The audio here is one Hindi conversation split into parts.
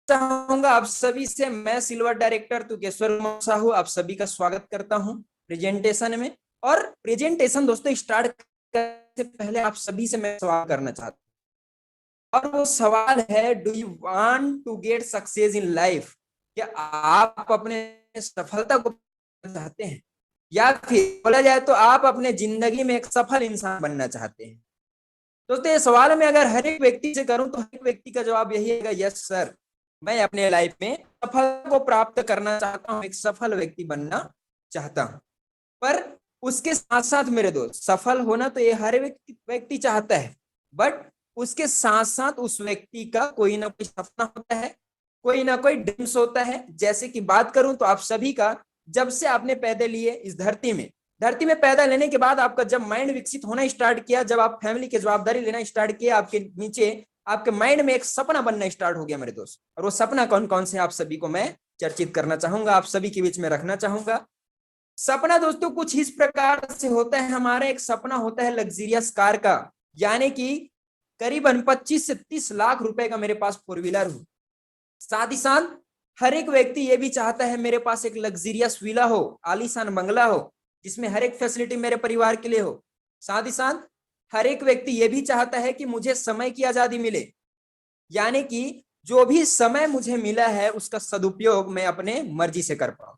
चाहूंगा आप सभी से। मैं सिल्वर डायरेक्टर तुकेश्वर साहू आप सभी का स्वागत करता हूं प्रेजेंटेशन में। और प्रेजेंटेशन दोस्तों स्टार्ट करने से पहले आप सभी से मैं सवाल करना चाहता हूं, और वो सवाल है, do you want to get success in life? क्या आप अपने सफलता को चाहते हैं, या फिर बोला जाए तो आप अपने जिंदगी में एक सफल इंसान बनना चाहते हैं? दोस्तों ये सवाल मैं अगर हर एक व्यक्ति से करूं तो हर एक व्यक्ति का जवाब यही है, यस सर, मैं अपने लाइफ में सफलता को प्राप्त करना चाहता हूं, एक सफल व्यक्ति बनना चाहता हूं। पर उसके साथ साथ मेरे दोस्त, सफल होना तो ये हर व्यक्ति चाहता है, बट उसके साथ साथ उस व्यक्ति का कोई ना कोई सपना होता है, कोई ना कोई ड्रीम्स होता है। जैसे कि बात करूं तो आप सभी का, जब से आपने पैदा लिए इस धरती में पैदा लेने के बाद आपका जब माइंड विकसित होना स्टार्ट किया, जब आप फैमिली की जवाबदारी लेना स्टार्ट किया, आपके नीचे आपके माइंड में एक सपना बनना स्टार्ट हो गया मेरे दोस्त। और वो सपना कौन कौन से आप सभी को मैं चर्चित करना चाहूंगा, आप सभी के बीच में रखना चाहूंगा। सपना दोस्तों कुछ इस प्रकार से होता है, हमारा एक सपना होता है लग्जरियस कार का, यानी कि करीबन 25 से 30 लाख रुपए का मेरे पास फोर व्हीलर हो। साथ ही साथ हर एक व्यक्ति ये भी चाहता है मेरे पास एक लग्जरियस विला हो, आलीशान बंगला हो, जिसमें हर एक फैसिलिटी मेरे परिवार के लिए हो। साथ ही साथ हर एक व्यक्ति ये भी चाहता है कि मुझे समय की आजादी मिले, यानी कि जो भी समय मुझे मिला है उसका सदुपयोग मैं अपने मर्जी से कर पाऊं,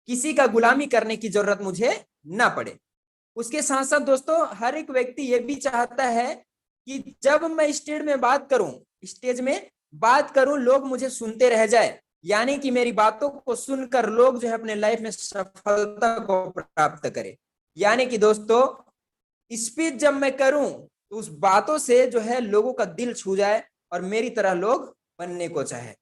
किसी का गुलामी करने की जरूरत मुझे ना पड़े। उसके साथ साथ दोस्तों हर एक व्यक्ति ये भी चाहता है कि जब मैं स्टेज में बात करूं, लोग मुझे सुनते रह जाए, यानी कि मेरी बातों को सुनकर लोग जो है अपने लाइफ में सफलता को प्राप्त करें। यानी कि दोस्तों स्पीच जब मैं करूं तो उस बातों से जो है लोगों का दिल छू जाए और मेरी तरह लोग बनने को चाहे,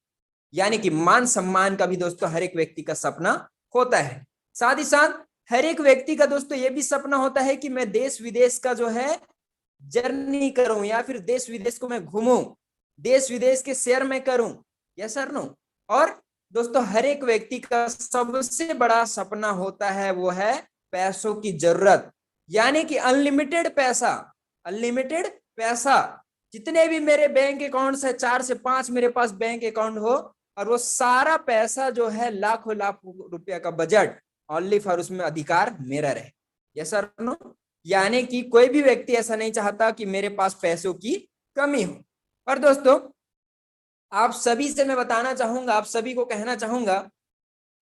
यानी कि मान सम्मान का भी दोस्तों हर एक व्यक्ति का सपना होता है। साथ ही साथ हर एक व्यक्ति का दोस्तों ये भी सपना होता है कि मैं देश विदेश का जो है जर्नी करूं, या फिर देश विदेश को मैं घूमूं, देश विदेश के शेयर में करूं, यस सर नो। और दोस्तों हर एक व्यक्ति का सबसे बड़ा सपना होता है, वो है पैसों की जरूरत, यानी कि अनलिमिटेड पैसा। जितने भी मेरे बैंक अकाउंट है, 4 से 5 मेरे पास बैंक अकाउंट हो, और वो सारा पैसा जो है लाखों लाखों रुपया का बजट ओनली फॉर उसमें अधिकार मेरा रहे, यस सर नो। यानी कि कोई भी व्यक्ति ऐसा नहीं चाहता कि मेरे पास पैसों की कमी हो। और दोस्तों आप सभी से मैं बताना चाहूंगा, आप सभी को कहना चाहूंगा,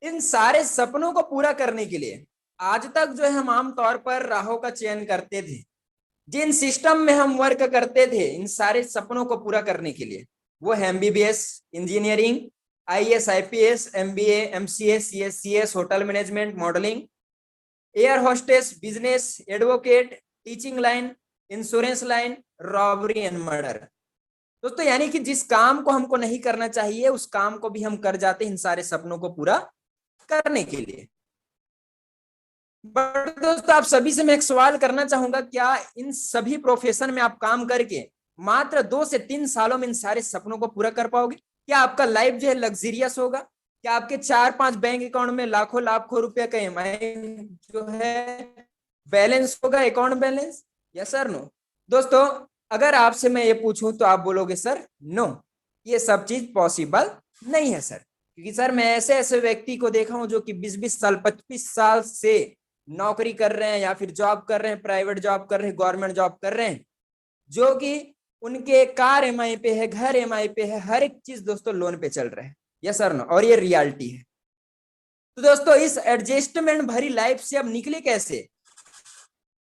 इन सारे सपनों को पूरा करने के लिए आज तक जो है हम आमतौर पर राहों का चयन करते थे, जिन सिस्टम में हम वर्क करते थे इन सारे सपनों को पूरा करने के लिए, वो है MBBS, engineering, IAS, IPS, MBA, MCA, CS, hotel management, modelling, air hostess, business, advocate, teaching line, insurance line, robbery and murder. दोस्तों यानी कि जिस काम को हमको नहीं करना चाहिए उस काम को भी हम कर जाते हैं इन सारे सपनों को पूरा करने के लिए। बट दोस्तों आप सभी से मैं एक सवाल करना चाहूंगा, क्या इन सभी प्रोफेशन में आप काम करके मात्र 2 से 3 सालों में इन सारे सपनों को पूरा कर पाओगे? क्या आपका लाइफ जो है लग्जरियस होगा? क्या आपके 4-5 बैंक अकाउंट में लाखों लाखों रुपए का EMI जो है बैलेंस होगा, account balance? Yes sir no. दोस्तों अगर आपसे मैं ये पूछूं तो आप बोलोगे सर नो, ये सब चीज पॉसिबल नहीं है सर, क्योंकि सर मैं ऐसे ऐसे व्यक्ति को देखा हूं जो कि 20-20 साल 25 साल से नौकरी कर रहे हैं, या फिर जॉब कर रहे हैं, प्राइवेट जॉब कर रहे हैं, गवर्नमेंट जॉब कर रहे हैं, जो कि उनके कार EMI पे है, घर EMI पे है, हर एक चीज दोस्तों लोन पे चल रहा है। यस सर नो, और ये रियलिटी है। तो दोस्तों इस एडजस्टमेंट भरी लाइफ से अब निकले कैसे,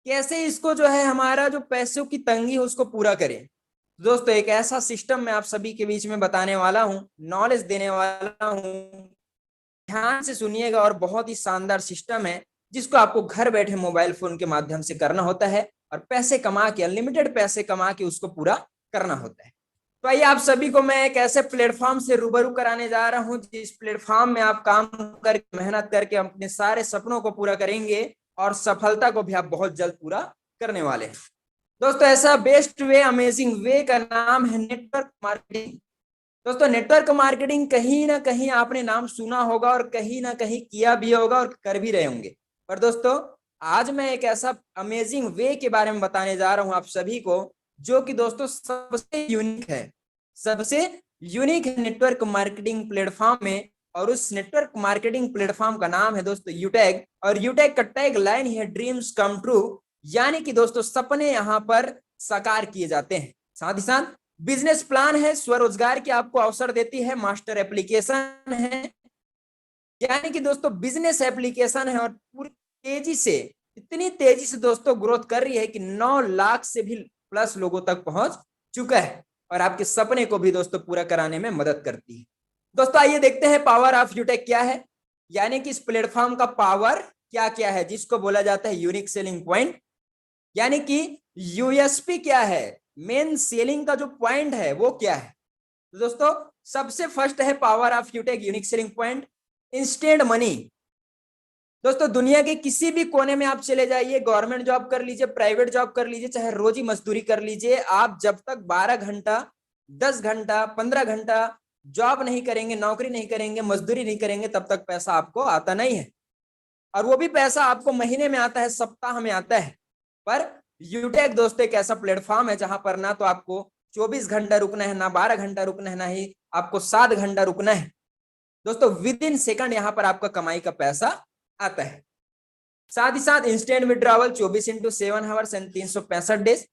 कैसे इसको जो है हमारा जो पैसों की तंगी है उसको पूरा करें? दोस्तों एक ऐसा सिस्टम मैं आप सभी के बीच में बताने वाला हूं, नॉलेज देने वाला हूं, ध्यान से सुनिएगा। और बहुत ही शानदार सिस्टम है जिसको आपको घर बैठे मोबाइल फोन के माध्यम से करना होता है, और पैसे कमा के, अनलिमिटेड पैसे कमा के उसको पूरा करना होता है। तो आइए आप सभी को मैं एक ऐसे प्लेटफॉर्म से रूबरू कराने जा रहा हूं जिस प्लेटफॉर्म में आप काम करके, मेहनत करके अपने सारे सपनों को पूरा करेंगे, और सफलता को भी आप बहुत जल्द पूरा करने वाले हैं। दोस्तों ऐसा बेस्ट वे, अमेजिंग वे का नाम है नेटवर्क मार्केटिंग। दोस्तों नेटवर्क मार्केटिंग कहीं ना कहीं आपने नाम सुना होगा, और कहीं ना कहीं किया भी होगा और कर भी रहे होंगे। पर दोस्तों आज मैं एक ऐसा अमेजिंग वे के बारे में बताने जा रहा हूं आप सभी को, जो कि दोस्तों सबसे यूनिक है, सबसे यूनिक नेटवर्क मार्केटिंग प्लेटफॉर्म में, और उस नेटवर्क मार्केटिंग प्लेटफॉर्म का नाम है दोस्तों यूटैग, और यूटैग का टैग लाइन है ड्रीम्स कम ट्रू, यानी कि दोस्तों सपने यहाँ पर साकार किए जाते हैं। साथ ही साथ बिजनेस प्लान है, स्वरोजगार के आपको अवसर देती है, मास्टर एप्लीकेशन है, यानी कि दोस्तों बिजनेस एप्लीकेशन है, और पूरी तेजी से, इतनी तेजी से दोस्तों ग्रोथ कर रही है कि 9 लाख से भी प्लस लोगों तक पहुंच चुका है, और आपके सपने को भी दोस्तों पूरा कराने में मदद करती है। दोस्तों आइए देखते हैं पावर ऑफ यूटेक क्या है, यानी कि इस प्लेटफॉर्म का पावर क्या क्या है, जिसको बोला जाता है यूनिक सेलिंग पॉइंट, यानी कि यूएसपी क्या है, मेन सेलिंग का जो पॉइंट है वो क्या है। तो दोस्तों सबसे फर्स्ट है power of यूटेक unique selling point, instant money. दोस्तों दुनिया के किसी भी कोने में आप चले जाइए, गवर्नमेंट जॉब कर लीजिए, प्राइवेट जॉब कर लीजिए, चाहे रोजी मजदूरी कर लीजिए, आप जब तक 12 घंटा 10 घंटा 15 घंटा जॉब नहीं करेंगे, नौकरी नहीं करेंगे, मजदूरी नहीं करेंगे, तब तक पैसा आपको आता नहीं है। और वो भी पैसा आपको महीने में आता है, सप्ताह में आता है। पर यूटेक दोस्तों एक ऐसा प्लेटफॉर्म है जहां पर ना तो आपको 24 घंटा रुकना है, ना 12 घंटा रुकना है, ना ही आपको 7 घंटा रुकना है। दोस्तों विद इन सेकंड यहाँ पर आपका कमाई का पैसा आता है। साथ ही साथ instant withdrawal 24/7 hours and 365 days,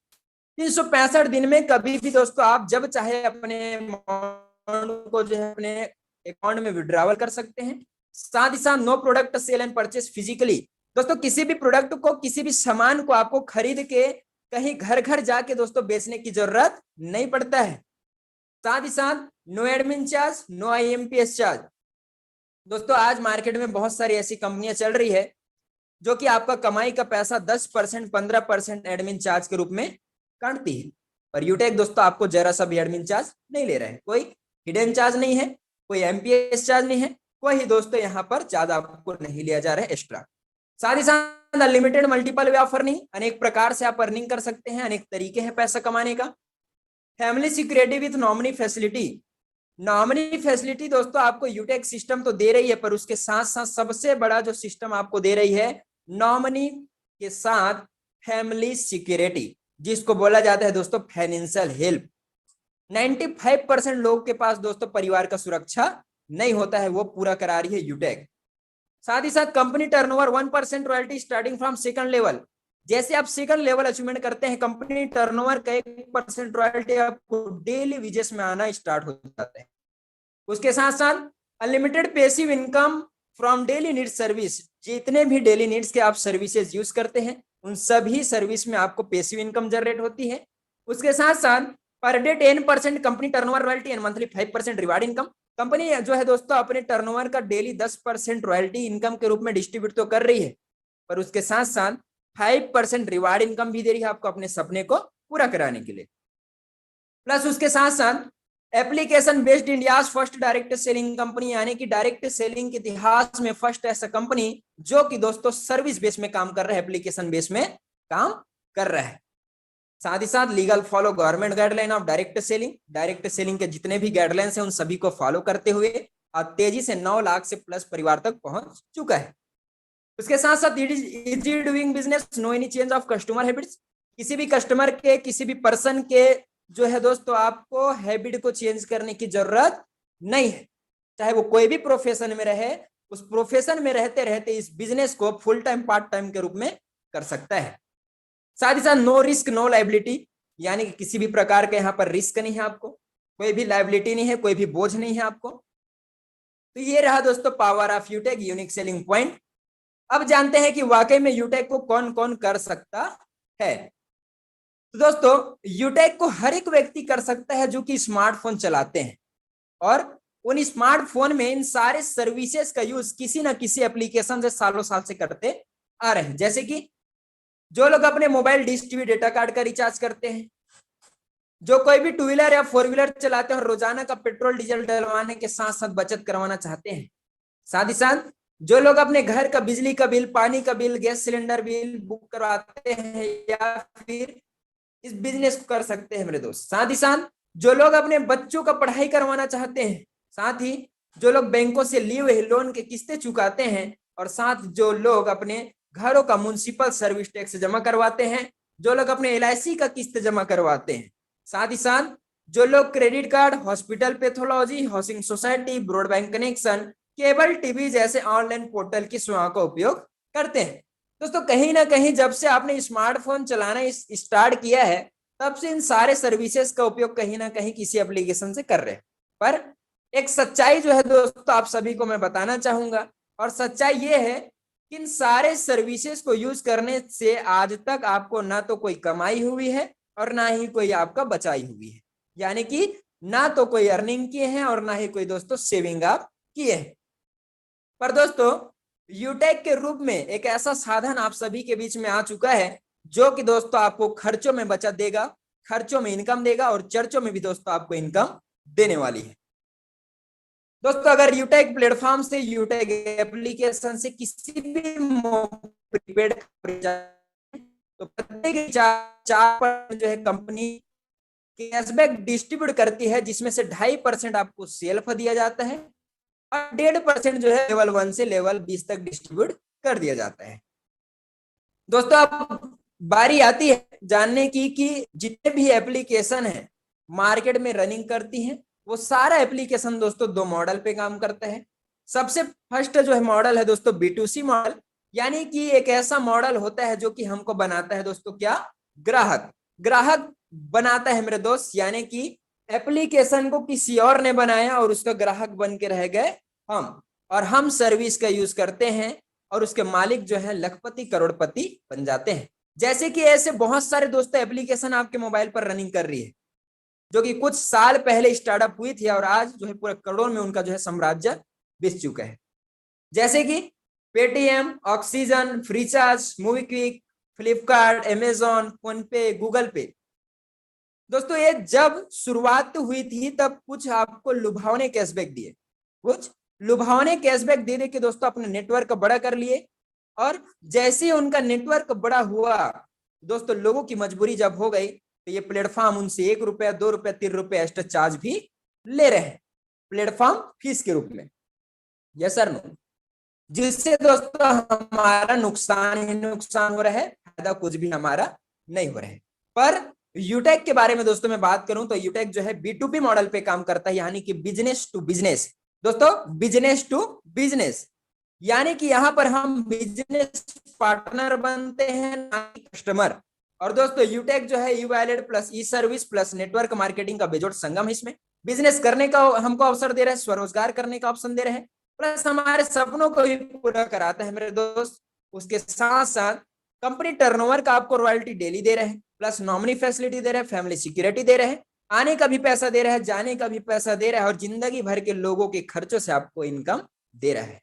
365 दिन में कभी भी दोस्तों आप जब चाहे अपने अमाउंट को जो है अपने अकाउंट में विड्रॉवल कर सकते हैं। साथ ही साथ no product sale and purchase physically, दोस्तों किसी भी प्रोडक्ट को, किसी भी सामान को आपको खरीद के कहीं घर घर जाके दोस्तों बेचने की जरूरत नहीं पड़ता है। साथ ही साथ no admin charge, no IMPS charge. दोस्तों आज मार्केट में बहुत सारी ऐसी कंपनियां चल रही है जो कि आपका कमाई का पैसा 10% 15% एडमिन चार्ज के रूप में काटती है, पर यूटेक दोस्तों आपको जरा सा भी एडमिन चार्ज नहीं ले रहा है, कोई हिडन चार्ज नहीं है, कोई एमपीएस चार्ज नहीं है, कोई दोस्तों यहाँ पर चार्ज आपको नहीं लिया जा रहा है एक्स्ट्रा। साथ ही साथ अनलिमिटेड मल्टीपल वे ऑफर नहीं, अनेक प्रकार से आप अर्निंग कर सकते हैं, अनेक तरीके हैं पैसा कमाने का। Family security with nominee facility, nominee facility दोस्तों आपको यूटेक सिस्टम तो दे रही है, पर उसके साथ साथ सबसे बड़ा जो सिस्टम आपको दे रही है नॉमिनी के साथ फैमिली सिक्योरिटी, जिसको बोला जाता है दोस्तों फाइनेंशियल हेल्प। 95% लोगों के पास दोस्तों परिवार का सुरक्षा नहीं होता है, वो पूरा करा रही है यूटेक। साथ ही साथ company turnover 1% royalty starting from second level, जैसे आप सेकंड लेवल अचीवमेंट करते हैं कंपनी टर्नओवर का 1% रॉयल्टी आपको डेली विजेस में आना स्टार्ट हो जाता है। उसके साथ साथ unlimited passive income from daily needs service, जितने भी डेली नीड्स के आप सर्विसेज यूज करते हैं उन सभी सर्विस में आपको पैसिव इनकम जनरेट होती है। उसके साथ साथ per day 10% company turnover royalty and monthly 5% reward income. Company जो है दोस्तों अपने टर्नओवर का डेली 10% रॉयल्टी इनकम के रूप में डिस्ट्रीब्यूट तो कर रही है, पर उसके साथ साथ 5% रिवार्ड इनकम भी दे रही है आपको अपने सपने को पूरा कराने के लिए। प्लस उसके साथ साथ application based India first direct selling company, यानी कि डायरेक्ट सेलिंग के इतिहास में फर्स्ट ऐसा कंपनी जो कि दोस्तों सर्विस बेस में काम कर रहा है, एप्लीकेशन बेस में काम कर रहा है। साथ ही साथ legal follow government guideline of direct selling, direct selling के जितने भी गाइडलाइंस हैं उन सभी को फॉलो करते हुए और तेजी से 9 लाख से प्लस परिवार तक पहुंच चुका है। उसके साथ साथ easy doing business, no any change of customer habits, किसी भी कस्टमर के, किसी भी पर्सन के जो है दोस्तों आपको हैबिट को चेंज करने की जरूरत नहीं है, चाहे वो कोई भी प्रोफेशन में रहे, उस प्रोफेशन में रहते रहते इस बिजनेस को फुल टाइम पार्ट टाइम के रूप में कर सकता है। साथ ही साथ नो रिस्क नो लाइबिलिटी, यानी कि किसी भी प्रकार का यहाँ पर रिस्क नहीं है, आपको कोई भी लाइबिलिटी नहीं है, कोई भी बोझ नहीं है आपको। तो ये रहा दोस्तों power of यूटेक unique selling point. अब जानते हैं कि वाकई में यूटेक को कौन कौन कर सकता है। तो दोस्तों यूटेक को हर एक व्यक्ति कर सकता है जो कि स्मार्टफोन चलाते हैं और उन स्मार्टफोन में इन सारे सर्विसेज का यूज किसी ना किसी एप्लीकेशन से सालों साल से करते आ रहे हैं। जैसे कि जो लोग अपने mobile dish TV data card का रिचार्ज करते हैं, जो कोई भी 2 व्हीलर या 4 व्हीलर चलाते हैं और रोजाना का पेट्रोल डीजल डलवाने के साथ साथ बचत करवाना चाहते हैं। साथ ही साथ जो लोग अपने घर का बिजली का बिल, पानी का bill, gas cylinder bill book करवाते हैं या फिर इस बिजनेस को कर सकते हैं मेरे दोस्त। साथ ही साथ जो लोग अपने बच्चों का पढ़ाई करवाना चाहते हैं, साथ ही जो लोग बैंकों से लिए हुए लोन के किस्तें चुकाते हैं, और साथ जो लोग अपने घरों का म्युनिसिपल सर्विस टैक्स जमा करवाते हैं, जो लोग अपने LIC का किस्त जमा करवाते हैं, साथ ही साथ जो लोग credit card, hospital pathology, housing society, broadband connection, cable TV जैसे ऑनलाइन पोर्टल की सेवाओं का उपयोग करते हैं। दोस्तों कहीं ना कहीं जब से आपने स्मार्टफोन चलाना स्टार्ट किया है, तब से इन सारे सर्विसेज का उपयोग कहीं ना कहीं किसी एप्लीकेशन से कर रहे हैं। पर एक सच्चाई जो है दोस्तों आप सभी को मैं बताना चाहूंगा, और सच्चाई ये है कि इन सारे सर्विसेज को यूज करने से आज तक आपको ना तो कोई कमाई हुई है और ना ही कोई आपका बचाई हुई है। यानी कि ना तो कोई अर्निंग किए हैं और ना ही कोई दोस्तों सेविंग आप किए हैं। पर दोस्तों यूटेक के रूप में एक ऐसा साधन आप सभी के बीच में आ चुका है जो कि दोस्तों आपको खर्चों में बचत देगा, खर्चों में इनकम देगा और चर्चों में भी दोस्तों आपको इनकम देने वाली है। दोस्तों अगर यूटेक प्लेटफॉर्म से, यूटेक एप्लीकेशन से किसी भी प्रीपेड तो प्रत्येक रिचार्ज पर जो है कंपनी कैशबैक डिस्ट्रीब्यूट करती है, जिसमें से 2.5% आपको सेल्फ दिया जाता है और 1.5% जो है लेवल 1 से लेवल 20 तक डिस्ट्रीब्यूट कर दिया जाता है। दोस्तों अब बारी आती है जानने की कि जितने भी एप्लीकेशन है मार्केट में रनिंग करती हैं, वो सारा एप्लीकेशन दोस्तों दो मॉडल पे काम करता है। सबसे फर्स्ट जो है मॉडल है दोस्तों B2C मॉडल, यानी कि एक ऐसा मॉडल होता है जो कि हमको बनाता है दोस्तों क्या, ग्राहक। ग्राहक बनाता है मेरे दोस्त, यानी कि एप्लीकेशन को किसी और ने बनाया और उसका ग्राहक बन के रह गए हम, और हम सर्विस का यूज करते हैं और उसके मालिक जो है लखपति करोड़पति बन जाते हैं। जैसे कि ऐसे बहुत सारे दोस्तों एप्लीकेशन आपके मोबाइल पर रनिंग कर रही है जो कि कुछ साल पहले स्टार्टअप हुई थी और आज जो है पूरे करोड़ में उनका जो है साम्राज्य बिस चुका है। जैसे कि Paytm, Oxygen, Freecharge, MobiKwik, Flipkart, Amazon, PhonePe, Google Pay. दोस्तों ये जब शुरुआत हुई थी तब कुछ आपको लुभावने कैशबैक दिए, कुछ लुभावने कैशबैक दे दे के दोस्तों अपने नेटवर्क बड़ा कर लिए, और जैसे ही उनका नेटवर्क बड़ा हुआ दोस्तों लोगों की मजबूरी जब हो गई तो ये प्लेटफॉर्म उनसे 1 रुपया, 2 रुपया, 3 रुपया एक्स्ट्रा चार्ज भी ले रहे हैं प्लेटफॉर्म फीस के रूप में। यस सर नो, जिससे दोस्तों हमारा नुकसान ही नुकसान हो रहा है, फायदा कुछ भी हमारा नहीं हो रहा है। पर यूटेक के बारे में दोस्तों मैं बात करूं तो यूटेक जो है B2B मॉडल पे काम करता है, यानी कि बिजनेस टू बिजनेस। दोस्तों बिजनेस टू बिजनेस यानी कि यहां पर हम बिजनेस पार्टनर बनते हैं ना कि कस्टमर। और दोस्तों यूटेक जो है ई-वॉलेट प्लस ई सर्विस प्लस नेटवर्क मार्केटिंग का बेजोड़ संगम है। इसमें बिजनेस करने का हमको अवसर दे रहा है, स्वरोजगार करने का ऑप्शन दे रहे हैं, प्लस हमारे सपनों को भी पूरा कराता है मेरे दोस्त। उसके साथ साथ कंपनी टर्नओवर का आपको रॉयल्टी डेली दे रहे हैं, प्लस नॉमिनी फैसिलिटी दे रहे हैं, फैमिली सिक्योरिटी दे रहे हैं, आने का भी पैसा दे रहा है, जाने का भी पैसा दे रहा है, और जिंदगी भर के लोगों के खर्चों से आपको इनकम दे रहा है।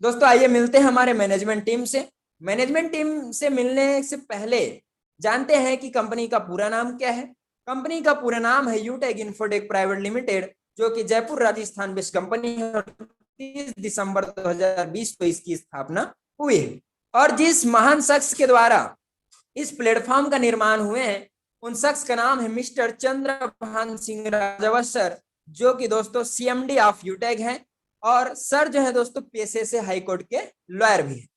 दोस्तों आइए मिलते हैं हमारे मैनेजमेंट टीम से। मैनेजमेंट टीम से मिलने से पहले जानते हैं कि कंपनी का पूरा नाम क्या है। कंपनी का पूरा नाम है यूटेक इन्फोटेक प्राइवेट लिमिटेड, जो कि जयपुर राजस्थान बेस्ड कंपनी है और 30 दिसंबर 2020 को इसकी स्थापना हुई है। और जिस महान शख्स के द्वारा इस प्लेटफॉर्म का निर्माण हुए हैं उन शख्स का नाम है मिस्टर चंद्रभान सिंह राजवत, जो कि दोस्तों CMD ऑफ यूटेक है, और सर जो है दोस्तों पेशे से हाई कोर्ट के लॉयर भी है।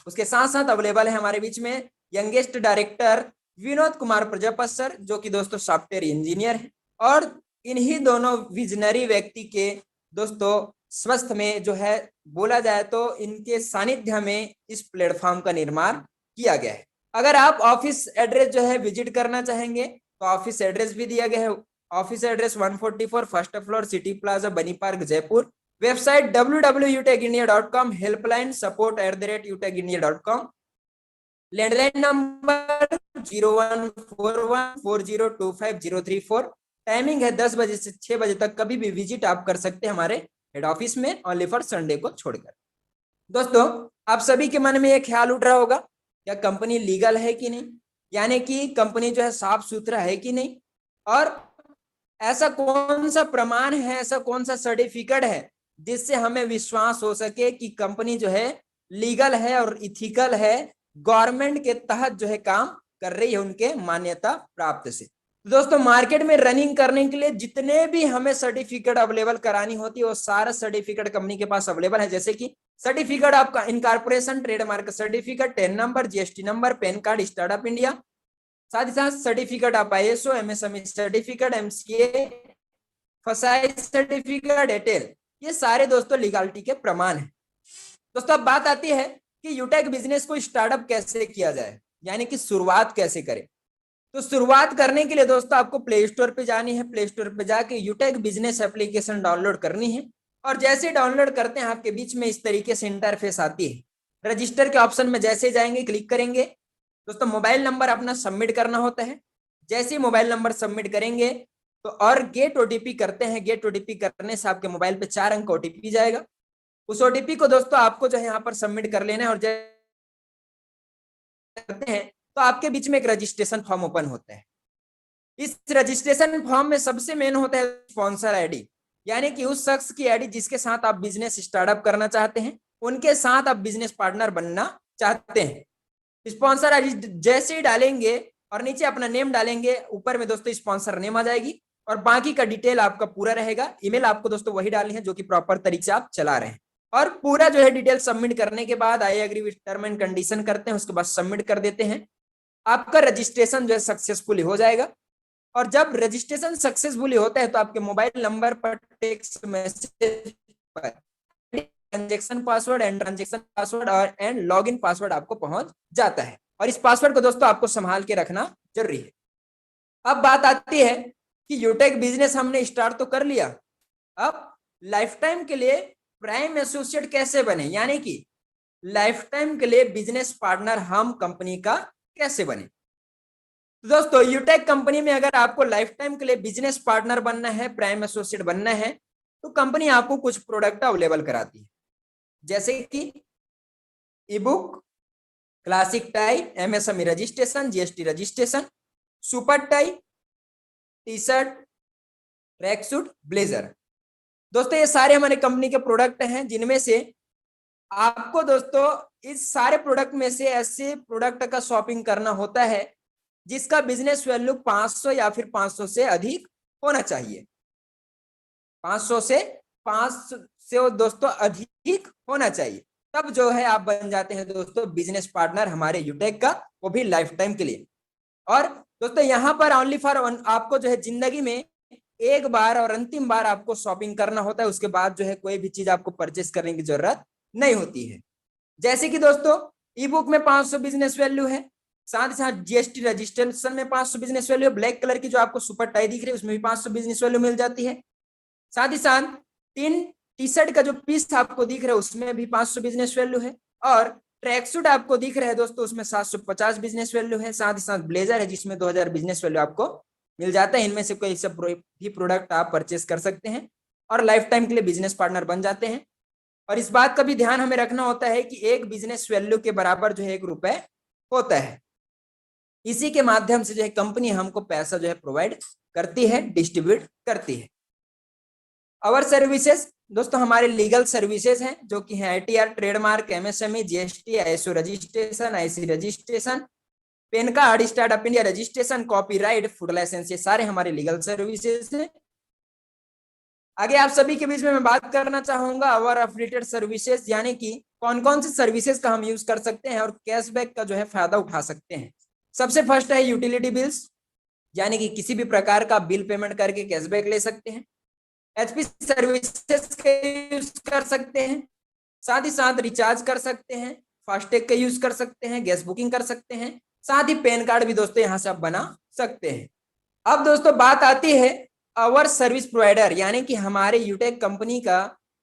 उसके साथ साथ अवेलेबल है हमारे बीच में youngest director Vinod Kumar Prajapat sir, जो कि दोस्तों सॉफ्टवेयर इंजीनियर है, और इन्हीं दोनों विजनरी व्यक्ति के दोस्तों स्वस्थ में जो है बोला जाए तो इनके सानिध्य में इस प्लेटफॉर्म का निर्माण किया गया है। अगर आप ऑफिस एड्रेस जो है विजिट करना चाहेंगे तो ऑफिस एड्रेस भी दिया गया है। Office address 144 first floor city plaza Bani park Jaipur. Website www.utekindia.com, helpline support@utekindia.com, landline number 0141402504। Timing है 10 बजे से 6 बजे तक, कभी भी विजिट आप कर सकते हैं हमारे हेड ऑफिस में, ओनली फॉर संडे को छोड़कर। दोस्तों आप सभी के मन में यह ख्याल उठ रहा होगा क्या कंपनी लीगल है कि नहीं, यानी कि कंपनी जो है साफ सुथरा है कि नहीं, और ऐसा कौन सा प्रमाण है, ऐसा कौन सा सर्टिफिकेट है जिससे हमें विश्वास हो सके कि कंपनी जो है लीगल है और इथिकल है, गवर्नमेंट के तहत जो है काम कर रही है उनके मान्यता प्राप्त से। तो दोस्तों मार्केट में रनिंग करने के लिए जितने भी हमें सर्टिफिकेट अवेलेबल करानी होती है वो सारा सर्टिफिकेट कंपनी के पास अवेलेबल है। जैसे कि सर्टिफिकेट आपका incorporation, trademark certificate, 10 number, GST number, pan card, startup India, साथ ही साथ सर्टिफिकेट आप ISO, MSME सर्टिफिकेट, MCA, फसाई सर्टिफिकेट, एटेल, ये सारे दोस्तों लीगलिटी के प्रमाण है। दोस्तों अब बात आती है कि यूटेक बिजनेस को स्टार्टअप कैसे किया जाए, यानी कि शुरुआत कैसे करें। तो शुरुआत करने के लिए दोस्तों आपको प्ले स्टोर पे जानी है, प्ले स्टोर पे जाके यूटेक बिजनेस एप्लीकेशन डाउनलोड करनी है। और जैसे डाउनलोड करते हैं आपके बीच में इस तरीके से इंटरफेस आती है। रजिस्टर के ऑप्शन में जैसे जाएंगे क्लिक करेंगे, दोस्तों मोबाइल नंबर अपना सबमिट करना होता है। जैसे ही मोबाइल नंबर सबमिट करेंगे तो और गेट ओटीपी करते हैं, गेट ओटीपी करने से आपके मोबाइल पे 4 अंक ओटीपी जाएगा। उस ओटीपी को दोस्तों आपको जो है यहाँ पर सबमिट कर लेना है। और जैसे करते हैं तो आपके बीच में एक रजिस्ट्रेशन फॉर्म ओपन होता है। इस रजिस्ट्रेशन फॉर्म में सबसे मेन होता है स्पॉन्सर आईडी, यानी कि उस शख्स की आईडी जिसके साथ आप बिजनेस स्टार्टअप करना चाहते हैं, उनके साथ आप बिजनेस पार्टनर बनना चाहते हैं। स्पॉन्सर आईडी जैसे ही डालेंगे और नीचे अपना नेम डालेंगे, ऊपर में दोस्तों स्पॉन्सर नेम आ जाएगी और बाकी का डिटेल आपका पूरा रहेगा। ईमेल आपको दोस्तों वही डालनी है जो कि प्रॉपर तरीके से आप चला रहे हैं। और पूरा जो है डिटेल सबमिट करने के बाद I agree with term and condition करते हैं, उसके बाद सबमिट कर देते हैं। आपका रजिस्ट्रेशन जो है सक्सेसफुली हो जाएगा। और जब रजिस्ट्रेशन सक्सेसफुली होता है तो आपके मोबाइल नंबर पर टेक्स्ट मैसेज पर transaction password and transaction password और एंड लॉगिन पासवर्ड आपको पहुंच जाता है। और इस पासवर्ड को दोस्तों आपको संभाल के रखना जरूरी है। अब बात आती है कि यूटेक बिजनेस हमने स्टार्ट तो कर लिया, अब लाइफ टाइम के लिए प्राइम एसोसिएट कैसे बने, यानी कि लाइफ टाइम के लिए बिजनेस पार्टनर हम कंपनी का कैसे बने। तो दोस्तों यूटेक कंपनी में अगर आपको लाइफ टाइम के लिए बिजनेस पार्टनर बनना है, प्राइम एसोसिएट बनना है, तो कंपनी आपको कुछ प्रोडक्ट अवेलेबल कराती है, जैसे कि ई book, classic tie, MSME registration, GST registration, super tie, T shirt, track suit, blazer. दोस्तों ये सारे हमारे कंपनी के प्रोडक्ट हैं, जिनमें से आपको दोस्तों इस सारे प्रोडक्ट में से ऐसे प्रोडक्ट का शॉपिंग करना होता है जिसका बिजनेस वैल्यू 500 या फिर 500 से अधिक होना चाहिए। 500 से दोस्तों अधिक होना चाहिए, तब जो है आप बन जाते हैं दोस्तों बिजनेस पार्टनर हमारे यूटेक का, वो भी लाइफ टाइम के लिए। और दोस्तों यहाँ पर ओनली फॉर आपको जो है जिंदगी में एक बार और अंतिम बार आपको शॉपिंग करना होता है, उसके बाद जो है कोई भी चीज आपको परचेस करने की जरूरत नहीं होती है। जैसे कि दोस्तों ई बुक में 500 बिजनेस वैल्यू है, साथ ही साथ GST रजिस्ट्रेशन में 500 बिजनेस वैल्यू है, ब्लैक कलर की जो आपको सुपर टाई दिख रही है उसमें भी 500 बिजनेस वैल्यू मिल जाती है। साथ ही साथ 3 टी शर्ट का जो पीस आपको दिख रहा है उसमें भी 500 बिजनेस वैल्यू है। और ट्रैक सूट आपको दिख रहा है दोस्तों उसमें 750 बिजनेस वैल्यू है। साथ ही साथ ब्लेजर है जिसमें 2000 बिजनेस वैल्यू आपको मिल जाता है। इनमें से कोई सब भी प्रोडक्ट आप परचेस कर सकते हैं और लाइफ टाइम के लिए बिजनेस पार्टनर बन जाते हैं। और इस बात का भी ध्यान हमें रखना होता है कि एक बिजनेस वैल्यू के बराबर जो है 1 रुपए होता है। इसी के माध्यम से जो है कंपनी हमको पैसा जो है प्रोवाइड करती है, डिस्ट्रीब्यूट करती है। अवर सर्विसेज दोस्तों हमारे लीगल सर्विसेज हैं जो कि हैं ITR, trademark, MSME, GST, ISO registration, IC registration, PAN card, startup India registration, copyright, food licence, ये सारे हमारे लीगल सर्विसेज हैं। आगे आप सभी के बीच में मैं बात करना चाहूंगा अवर अपडेटेड सर्विसेज, यानी कि कौन कौन सी सर्विसेज का हम यूज कर सकते हैं और कैशबैक का जो है फायदा उठा सकते हैं। सबसे फर्स्ट है यूटिलिटी बिल्स, यानी कि किसी भी प्रकार का बिल पेमेंट करके कैशबैक ले सकते हैं। HP सर्विसेज का यूज कर सकते हैं, साथ ही साथ रिचार्ज कर सकते हैं, फास्टैग का यूज कर सकते हैं, गैस बुकिंग कर सकते हैं, साथ ही पैन कार्ड भी दोस्तों यहाँ से आप बना सकते हैं। अब दोस्तों बात आती है अवर सर्विस प्रोवाइडर, यानी कि हमारे यूटेक कंपनी का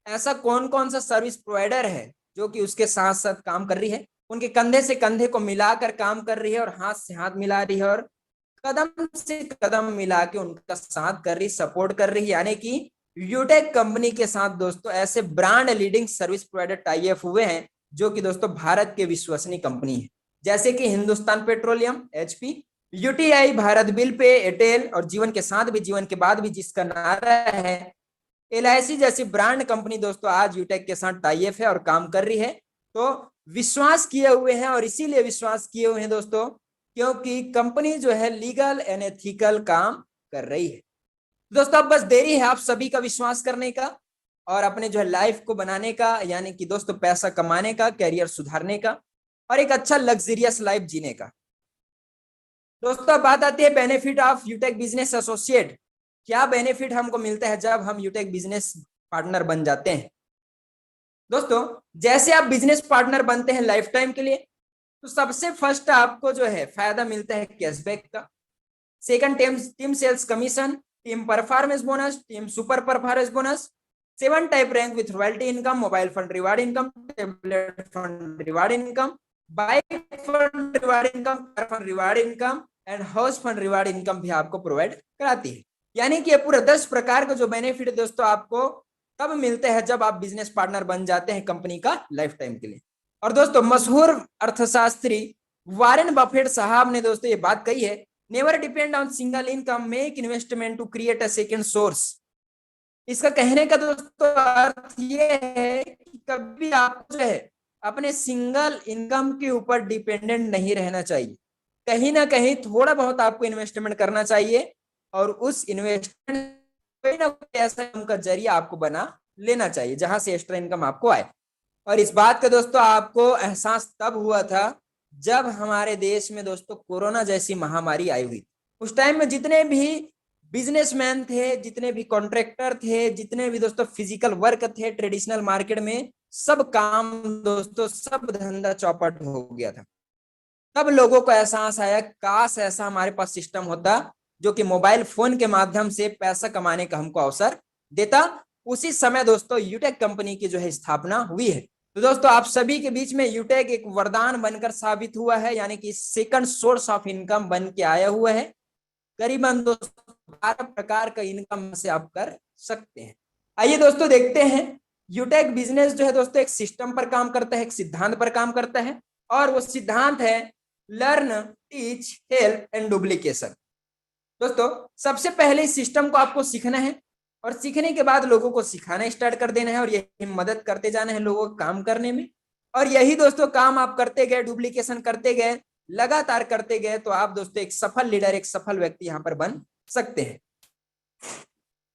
ऐसा कौन कौन सा सर्विस प्रोवाइडर है जो कि उसके साथ साथ काम कर रही है, उनके कंधे से कंधे को मिलाकर काम कर रही है और हाथ से हाथ मिला रही है और कदम से कदम मिला के उनका साथ कर रही, सपोर्ट कर रही है। यानी कि यूटेक कंपनी के साथ दोस्तों ऐसे brand leading service provider tie up हुए हैं जो कि दोस्तों भारत के विश्वसनीय कंपनी है, जैसे कि Hindustan petroleum, HP, UTI, Bharat bill pay, Airtel और जीवन के साथ भी जीवन के बाद भी जिसका नारा है LIC जैसी ब्रांड कंपनी दोस्तों आज यूटेक के साथ टाई अप है और काम कर रही है। तो विश्वास किए हुए हैं और इसीलिए विश्वास किए हुए हैं दोस्तों क्योंकि कंपनी जो है लीगल एंड एथिकल काम कर रही है। दोस्तों अब बस देरी है आप सभी का विश्वास करने का और अपने जो है लाइफ को बनाने का, यानी कि दोस्तों पैसा कमाने का, कैरियर सुधारने का और एक अच्छा लग्जरियस लाइफ जीने का। दोस्तों अब बात आती है बेनिफिट ऑफ यूटेक बिजनेस एसोसिएट। क्या बेनिफिट हमको मिलता है जब हम यूटेक बिजनेस पार्टनर बन जाते हैं। दोस्तों जैसे आप बिजनेस पार्टनर बनते हैं लाइफ टाइम के लिए, तो सबसे फर्स्ट आपको जो है फायदा मिलता है कैशबैक का। Second team sales commission, team performance bonus, team super performance bonus, 7 type rank with royalty income, mobile fund reward income, tablet fund reward income, bike fund reward income, car fund reward income and house fund reward income भी आपको प्रोवाइड कराती है। यानी कि ये पूरा 10 प्रकार का जो बेनिफिट है दोस्तों आपको तब मिलते हैं जब आप बिजनेस पार्टनर बन जाते हैं कंपनी का लाइफ टाइम के लिए। और दोस्तों मशहूर अर्थशास्त्री वारेन बफेट साहब ने दोस्तों ये बात कही है, never depend on single income, make investment to create a second source. इसका कहने का दोस्तों अर्थ ये है कि कभी आपको जो है अपने सिंगल इनकम के ऊपर डिपेंडेंट नहीं रहना चाहिए। कहीं ना कहीं थोड़ा बहुत आपको इन्वेस्टमेंट करना चाहिए और उस इन्वेस्टमेंट कोई ना कोई ऐसा इनकम का जरिया आपको बना लेना चाहिए जहां से एक्स्ट्रा इनकम आपको आए। और इस बात का दोस्तों आपको एहसास तब हुआ था जब हमारे देश में दोस्तों कोरोना जैसी महामारी आई हुई। उस टाइम में जितने भी बिजनेसमैन थे, जितने भी कॉन्ट्रैक्टर थे, जितने भी दोस्तों फिजिकल वर्क थे ट्रेडिशनल मार्केट में, सब काम दोस्तों सब धंधा चौपट हो गया था। तब लोगों को एहसास आया काश ऐसा हमारे पास सिस्टम होता जो कि मोबाइल फोन के माध्यम से पैसा कमाने का हमको अवसर देता। उसी समय दोस्तों यूटेक कंपनी की जो है स्थापना हुई है। तो दोस्तों आप सभी के बीच में यूटेक एक वरदान बनकर साबित हुआ है, यानी कि सेकंड सोर्स ऑफ इनकम बन के आया हुआ है। करीबन दोस्तों 12 प्रकार का इनकम से आप कर सकते हैं। आइए दोस्तों देखते हैं यूटेक बिजनेस जो है दोस्तों एक सिस्टम पर काम करता है, एक सिद्धांत पर काम करता है, और वो सिद्धांत है learn, teach, help and duplication. दोस्तों सबसे पहले इस सिस्टम को आपको सीखना है और सीखने के बाद लोगों को सिखाना स्टार्ट कर देना है और यही मदद करते जाना है लोगों को काम करने में। और यही दोस्तों काम आप करते गए, डुप्लीकेशन करते गए, लगातार करते गए, तो आप दोस्तों एक सफल लीडर, एक सफल व्यक्ति यहां पर बन सकते हैं।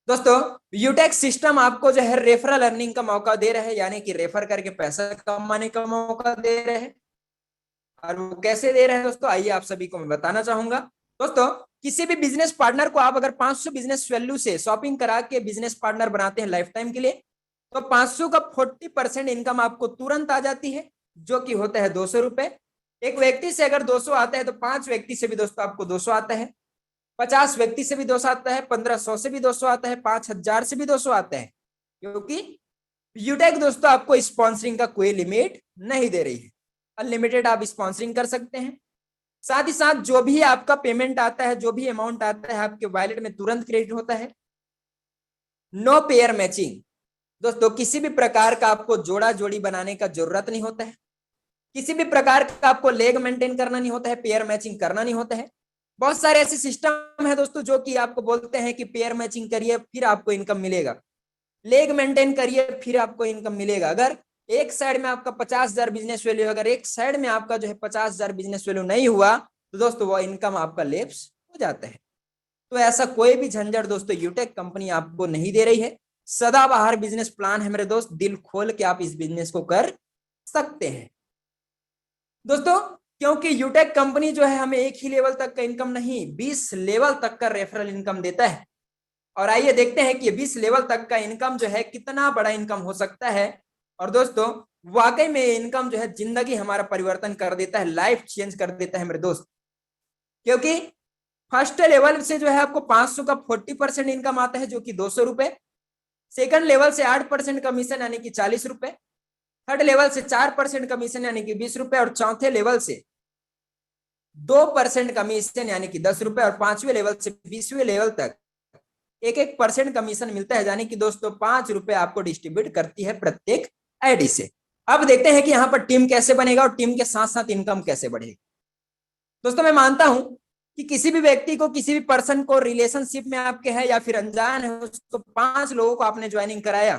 दोस्तों यूटेक सिस्टम आपको जो है रेफरल अर्निंग का मौका दे रहे हैं, यानी कि रेफर करके पैसा कमाने का मौका दे रहे हैं। और वो कैसे दे रहे हैं दोस्तों, आइए आप सभी को मैं बताना चाहूंगा। दोस्तों किसी भी बिजनेस पार्टनर को आप अगर 500 बिजनेस वैल्यू से शॉपिंग करा के बिजनेस पार्टनर बनाते हैं लाइफ टाइम के लिए, तो 500 का 40% इनकम आपको तुरंत आ जाती है, जो कि होता है 200 रुपए। एक व्यक्ति से अगर 200 आता है तो 5 व्यक्ति से भी दोस्तों आपको 200 आता है, 50 व्यक्ति से भी 200 आता है, 1500 से भी 200 आता है, 5000 से भी 200 आता है, क्योंकि यूटेक दोस्तों आपको स्पॉन्सरिंग का कोई लिमिट नहीं दे रही है। अनलिमिटेड आप स्पॉन्सरिंग कर सकते हैं। साथ ही साथ जो भी आपका पेमेंट आता है, जो भी अमाउंट आता है, आपके वॉलेट में तुरंत क्रेडिट होता है। नो पेयर मैचिंग, दोस्तों किसी भी प्रकार का आपको जोड़ा जोड़ी बनाने का जरूरत नहीं होता है, किसी भी प्रकार का आपको लेग मेंटेन करना नहीं होता है, पेयर मैचिंग करना नहीं होता है। बहुत सारे ऐसे सिस्टम है दोस्तों जो कि आपको बोलते हैं कि पेयर मैचिंग करिए फिर आपको इनकम मिलेगा, लेग मेंटेन करिए फिर आपको इनकम मिलेगा। अगर एक साइड में आपका 50,000 बिजनेस वैल्यू, अगर एक साइड में आपका जो है 50,000 बिजनेस वैल्यू नहीं हुआ, तो दोस्तों वो इनकम आपका लैप्स हो जाता है। तो ऐसा कोई भी झंझट दोस्तों यूटेक कंपनी आपको नहीं दे रही है। सदाबहार बिजनेस प्लान है मेरे दोस्त, दिल खोल के आप इस बिजनेस को कर सकते हैं। दोस्तों क्योंकि यूटेक कंपनी जो है हमें एक ही लेवल तक का इनकम नहीं, 20 लेवल तक का रेफरल इनकम देता है। और आइए देखते हैं कि 20 लेवल तक का इनकम जो है कितना बड़ा इनकम हो सकता है। और दोस्तों वाकई में इनकम जो है जिंदगी हमारा परिवर्तन कर देता है, लाइफ चेंज कर देता है मेरे दोस्त। क्योंकि फर्स्ट लेवल से जो है आपको 500 का 40% इनकम आता है, जो कि 200 रुपए। सेकंड लेवल से 8% कमीशन यानी कि 40 रुपए। थर्ड लेवल से 4% कमीशन यानी कि 20 रुपए। और चौथे लेवल से 2% कमीशन यानी कि 10 रुपए। और 5वें लेवल से 20वें लेवल तक 1-1% कमीशन मिलता है, यानी कि दोस्तों 5 रुपए आपको डिस्ट्रीब्यूट करती है प्रत्येक आईडी से। अब देखते हैं कि यहाँ पर टीम कैसे बनेगा और टीम के साथ साथ इनकम कैसे बढ़ेगी। दोस्तों मैं मानता हूं कि किसी भी व्यक्ति को, किसी भी पर्सन को रिलेशनशिप में आपके है या फिर अनजान है, उसको 5 लोगों को आपने ज्वाइनिंग कराया,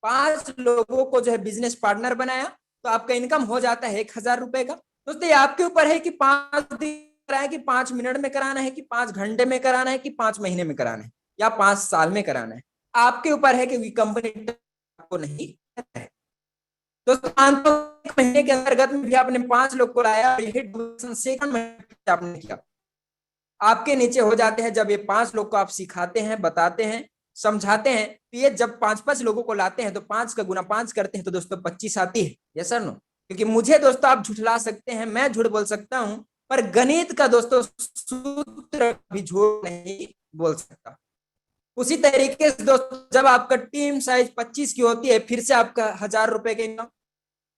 5 लोगों को जो है बिजनेस पार्टनर बनाया, तो आपका इनकम हो जाता है 1,000 रुपए का। दोस्तों ये आपके ऊपर है कि 5 दिन कराना, कि 5 मिनट में कराना है, कि 5 घंटे में कराना है, कि 5 महीने में कराना है, या 5 साल में कराना है। आपके ऊपर है कि कंपनी आपको नहीं है। दोस्तों 1 महीने के अंतर्गत में भी आपने 5 लोग को लाया और यही सेकंड आपने किया, आपके नीचे हो जाते हैं। जब ये 5 लोग को आप सिखाते हैं, बताते हैं, समझाते हैं, तो ये जब 5-5 लोगों को लाते हैं तो 5 का गुना 5 करते हैं तो दोस्तों 25 आती है। Yes sir no? क्योंकि मुझे दोस्तों आप झुठला सकते हैं, मैं झूठ बोल सकता हूं, पर गणित का दोस्तों सूत्र भी झूठ नहीं बोल सकता। उसी तरीके से दोस्तों जब आपका टीम साइज 25 की होती है, फिर से आपका 1000 रुपए के इनकम,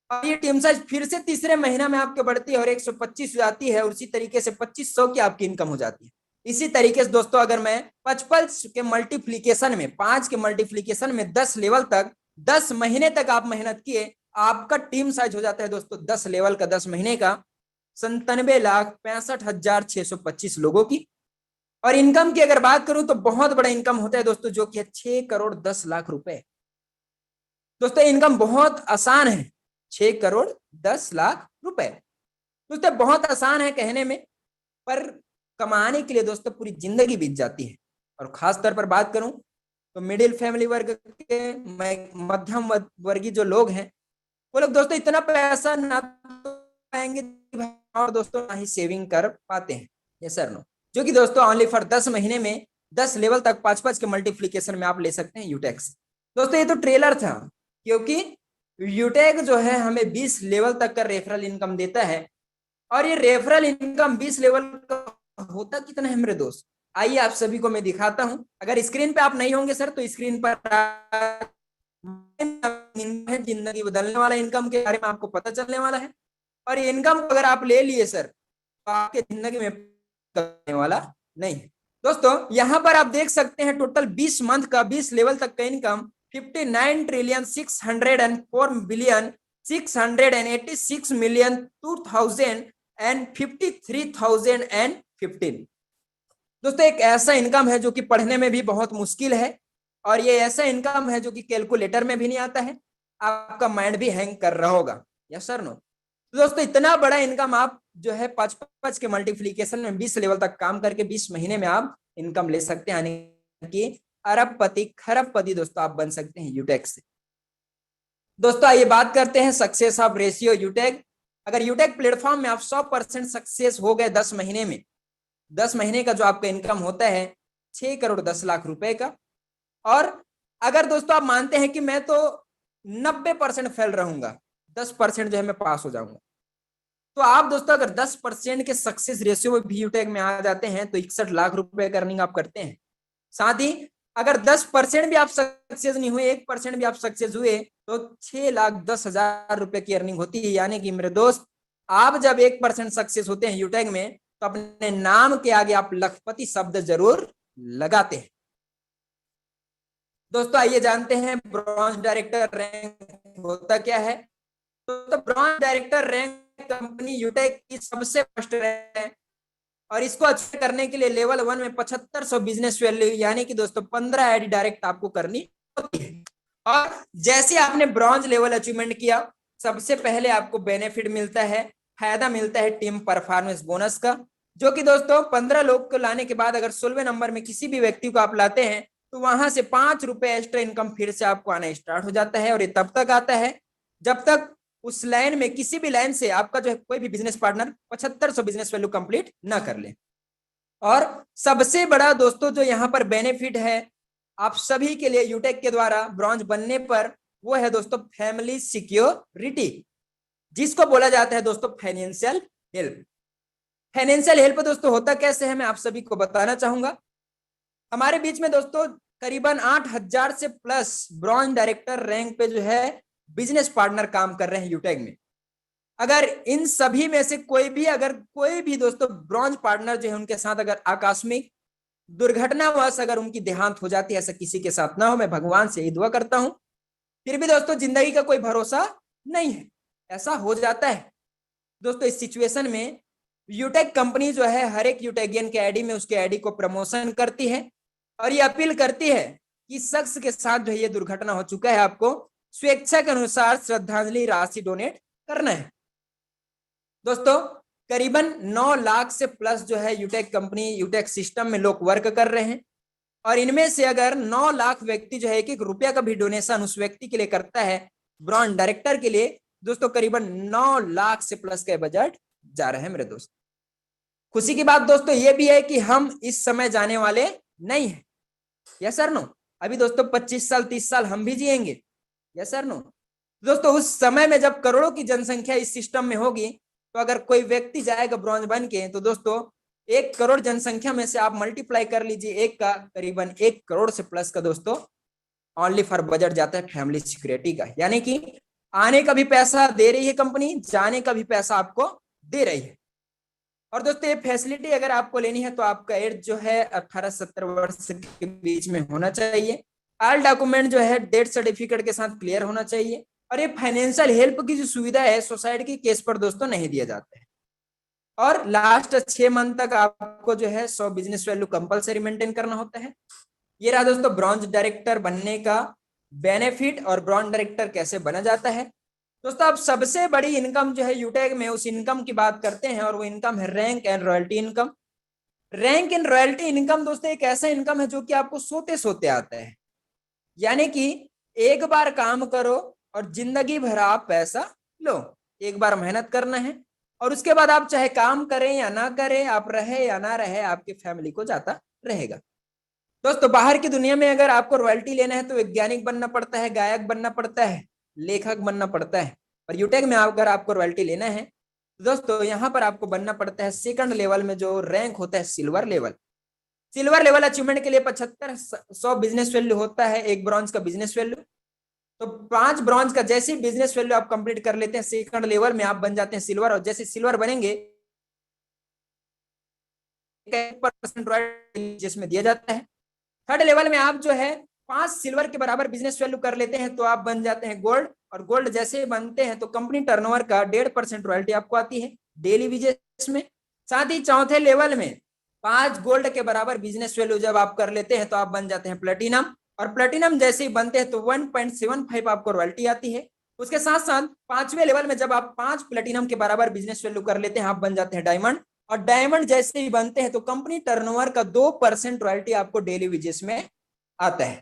और ये टीम साइज फिर से तीसरे महीना में आपके बढ़ती है और 125 हो जाती है, और उसी तरीके से 2500 की आपकी इनकम हो जाती है। इसी तरीके से दोस्तों अगर मैं 55 के मल्टीप्लीकेशन में, 5 के मल्टीप्लीकेशन में 10 लेवल तक 10 महीने तक आप मेहनत किए, आपका टीम साइज हो जाता है दोस्तों 10 लेवल का 10 महीने का 97,65,625 लोगों की। और इनकम की अगर बात करूं तो बहुत बड़ा इनकम होता है दोस्तों, जो कि है 6,10,00,000 रुपए। दोस्तों इनकम बहुत आसान है, 6,10,00,000 रुपए दोस्तों बहुत आसान है कहने में, पर कमाने के लिए दोस्तों पूरी जिंदगी बीत जाती है। और खास तौर पर बात करूं तो मिडिल फैमिली वर्ग के, मध्यम वर्गीय जो लोग हैं, वो लोग दोस्तों इतना पैसा ना तो पाएंगे और दोस्तों ना ही सेविंग कर पाते हैं। ये सर नो? जो कि दोस्तों ओनली फॉर 10 महीने में 10 लेवल तक 5-5 के मल्टीप्लीकेशन में आप ले सकते हैं यूटेक से। दोस्तों ये तो ट्रेलर था, क्योंकि यूटेक जो है हमें 20 लेवल तक का रेफरल इनकम देता है। और ये रेफरल इनकम 20 लेवल का होता कितना है मेरे दोस्त, आइए आप सभी को मैं दिखाता हूं। अगर स्क्रीन पे आप नहीं होंगे सर तो स्क्रीन पर जिंदगी बदलने वाला इनकम के बारे में आपको पता चलने वाला है। और ये इनकम अगर आप ले लिए सर तो आपके जिंदगी में करने वाला नहीं है। दोस्तों यहां पर आप देख सकते हैं टोटल 20 मंथ का 20 लेवल तक का इनकम 59,604,686,2,053,015। दोस्तों एक ऐसा इनकम है जो कि पढ़ने में भी बहुत मुश्किल है, और ये ऐसा इनकम है जो कि कैलकुलेटर में भी नहीं आता है, आपका माइंड भी हैंग कर रहा होगा। Yes sir no? तो दोस्तों इतना बड़ा इनकम आप जो है 5-5 के मल्टीप्लीकेशन में 20 लेवल तक काम करके 20 महीने में आप इनकम ले सकते हैं, यानी कि अरबपति खरबपति दोस्तों आप बन सकते हैं यूटेक से। दोस्तों आइए बात करते हैं सक्सेस ऑफ रेशियो यूटेक। अगर यूटेक प्लेटफॉर्म में आप 100% सक्सेस हो गए 10 महीने में, 10 महीने का जो आपका इनकम होता है 6,10,00,000 रुपए का। और अगर दोस्तों आप मानते हैं कि मैं तो 90% फेल रहूंगा, 10% जो है मैं पास हो जाऊंगा, तो आप दोस्तों अगर 10% के सक्सेस रेशियो में भी यूटेक में आ जाते हैं तो 61 लाख रुपए का अर्निंग आप करते हैं। साथ ही अगर 10% भी आप सक्सेस नहीं हुए, 1% भी आप सक्सेस हुए, तो 6,10,000 रुपए की अर्निंग होती है। यानी कि मेरे दोस्त आप जब 1% सक्सेस होते हैं यूटेक में तो अपने नाम के आगे आप लखपति शब्द जरूर लगाते हैं। दोस्तों आइए जानते हैं ब्रॉन्ज डायरेक्टर रैंक होता क्या है। तो ब्रॉन्ज डायरेक्टर रैंक कंपनी यूटेक की सबसे फर्स्ट रैंक है, और इसको अचीव करने के लिए लेवल 1 में 7500 बिजनेस वैल्यू यानी कि दोस्तों 15 आईडी डायरेक्ट आपको करनी होती है। और जैसे आपने ब्रॉन्ज लेवल अचीवमेंट किया, सबसे पहले आपको बेनिफिट मिलता है, फायदा मिलता है टीम परफॉर्मेंस बोनस का, जो कि दोस्तों 15 लोग को लाने के बाद अगर 16वें नंबर में किसी भी व्यक्ति को आप लाते हैं तो वहां से 5 रुपए एक्स्ट्रा इनकम फिर से आपको आना स्टार्ट हो जाता है। और ये तब तक आता है जब तक उस लाइन में किसी भी लाइन से आपका जो है कोई भी business partner 7500 business value complete ना कर ले। और सबसे बड़ा दोस्तों जो यहाँ पर बेनिफिट है आप सभी के लिए यूटेक के द्वारा ब्रॉन्ज बनने पर, वो है दोस्तों फैमिली सिक्योरिटी, जिसको बोला जाता है दोस्तों फाइनेंशियल हेल्प। फाइनेंशियल हेल्प दोस्तों होता कैसे है मैं आप सभी को बताना चाहूंगा। हमारे बीच में दोस्तों करीबन 8,000 से प्लस ब्रॉन्ज डायरेक्टर रैंक पे जो है बिजनेस पार्टनर काम कर रहे हैं यूटेक में। अगर इन सभी में से कोई भी दोस्तों ब्रॉन्ज पार्टनर जो है उनके साथ अगर आकस्मिक दुर्घटनावश अगर उनकी देहांत हो जाती है, ऐसा किसी के साथ ना हो, मैं भगवान से यही दुआ करता हूं। फिर भी दोस्तों जिंदगी का कोई भरोसा नहीं है, ऐसा हो जाता है दोस्तों। इस सिचुएशन में यूटेक कंपनी जो है हर एक यूटेकियन के आईडी में उसके आईडी को प्रमोशन करती है और ये अपील करती है कि शख्स के साथ जो ये दुर्घटना हो चुका है आपको स्वेच्छा के अनुसार श्रद्धांजलि राशि डोनेट करना है। दोस्तों करीबन 9 लाख से प्लस जो है यूटेक कंपनी यूटेक सिस्टम में लोग वर्क कर रहे हैं, और इनमें से अगर 9 लाख व्यक्ति जो है 1-1 रुपया का भी डोनेशन उस व्यक्ति के लिए करता है ब्रॉन्ज डायरेक्टर के लिए, दोस्तों करीबन 9 लाख से प्लस का बजट जा रहे हैं मेरे दोस्त। खुशी की बात दोस्तों ये भी है कि हम इस समय जाने वाले नहीं है। Yes sir no. अभी दोस्तों 25 साल 30 साल हम भी जिएंगे। Yes sir no. दोस्तों उस समय में जब करोड़ों की जनसंख्या इस सिस्टम में होगी, तो अगर कोई व्यक्ति जाएगा ब्रॉन्ज बन के, तो दोस्तों 1 करोड़ जनसंख्या में से आप मल्टीप्लाई कर लीजिए, एक का करीबन 1 करोड़ से प्लस का दोस्तों ओनली फॉर बजट जाता है फैमिली सिक्योरिटी का। यानी कि आने का भी पैसा दे रही है कंपनी, जाने का भी पैसा आपको दे रही है। और दोस्तों ये फैसिलिटी अगर आपको लेनी है तो आपका एज जो है 18-70 वर्ष के बीच में होना चाहिए। ऑल डॉक्यूमेंट जो है डेथ सर्टिफिकेट के साथ क्लियर होना चाहिए। और ये फाइनेंशियल हेल्प की जो सुविधा है सोसाइटी के केस पर दोस्तों नहीं दिया जाता है। और लास्ट 6 मंथ तक आपको जो है 100 बिजनेस वैल्यू कंपलसरी मेंटेन करना होता है। ये रहा दोस्तों ब्रॉन्ज डायरेक्टर बनने का बेनिफिट और ब्रॉन्ज डायरेक्टर कैसे बना जाता है। दोस्तों अब सबसे बड़ी इनकम जो है यूटेक में, उस इनकम की बात करते हैं और वो इनकम है rank and royalty income. Rank and royalty income दोस्तों एक ऐसा इनकम है जो कि आपको सोते सोते आता है। यानी कि एक बार काम करो और जिंदगी भर आप पैसा लो। एक बार मेहनत करना है और उसके बाद आप चाहे काम करें या ना करें, आप रहे या ना रहे, आपकी फैमिली को जाता रहेगा। दोस्तों बाहर की दुनिया में अगर आपको रॉयल्टी लेना है तो वैज्ञानिक बनना पड़ता है, गायक बनना पड़ता है, लेखक बनना पड़ता है। पर यूटेक में अगर आपको रॉयल्टी लेना है तो दोस्तों यहाँ पर आपको बनना पड़ता है सेकंड लेवल में जो रैंक होता है silver level. Silver level achievement के लिए 75-100 बिजनेस वैल्यू होता है, एक ब्रॉन्ज का बिजनेस वैल्यू। तो 5 ब्रॉन्ज का जैसे बिजनेस वैल्यू आप कंप्लीट कर लेते हैं सेकंड लेवल में आप बन जाते हैं सिल्वर। और जैसे सिल्वर बनेंगे 1% रॉयल्टी जिसमें दिया जाता है। थर्ड लेवल में आप जो है 5 सिल्वर के बराबर बिजनेस वैल्यू कर लेते हैं तो आप बन जाते हैं गोल्ड। और गोल्ड जैसे बनते हैं तो कंपनी टर्नओवर का 1.5% रॉयल्टी आपको आती है डेली बिजनेस में। साथ ही चौथे लेवल में 5 गोल्ड के बराबर बिजनेस वैल्यू जब आप कर लेते हैं तो आप बन जाते हैं प्लेटिनम। और प्लेटिनम जैसे ही बनते हैं तो 1.75 आपको रॉयल्टी आती है। उसके साथ साथ 5वें लेवल में जब आप 5 प्लेटिनम के बराबर बिजनेस वैल्यू कर लेते हैं आप बन जाते हैं डायमंड। और डायमंड जैसे ही बनते हैं तो कंपनी टर्नओवर का 2% रॉयल्टी आपको डेली वेजेस में आता है।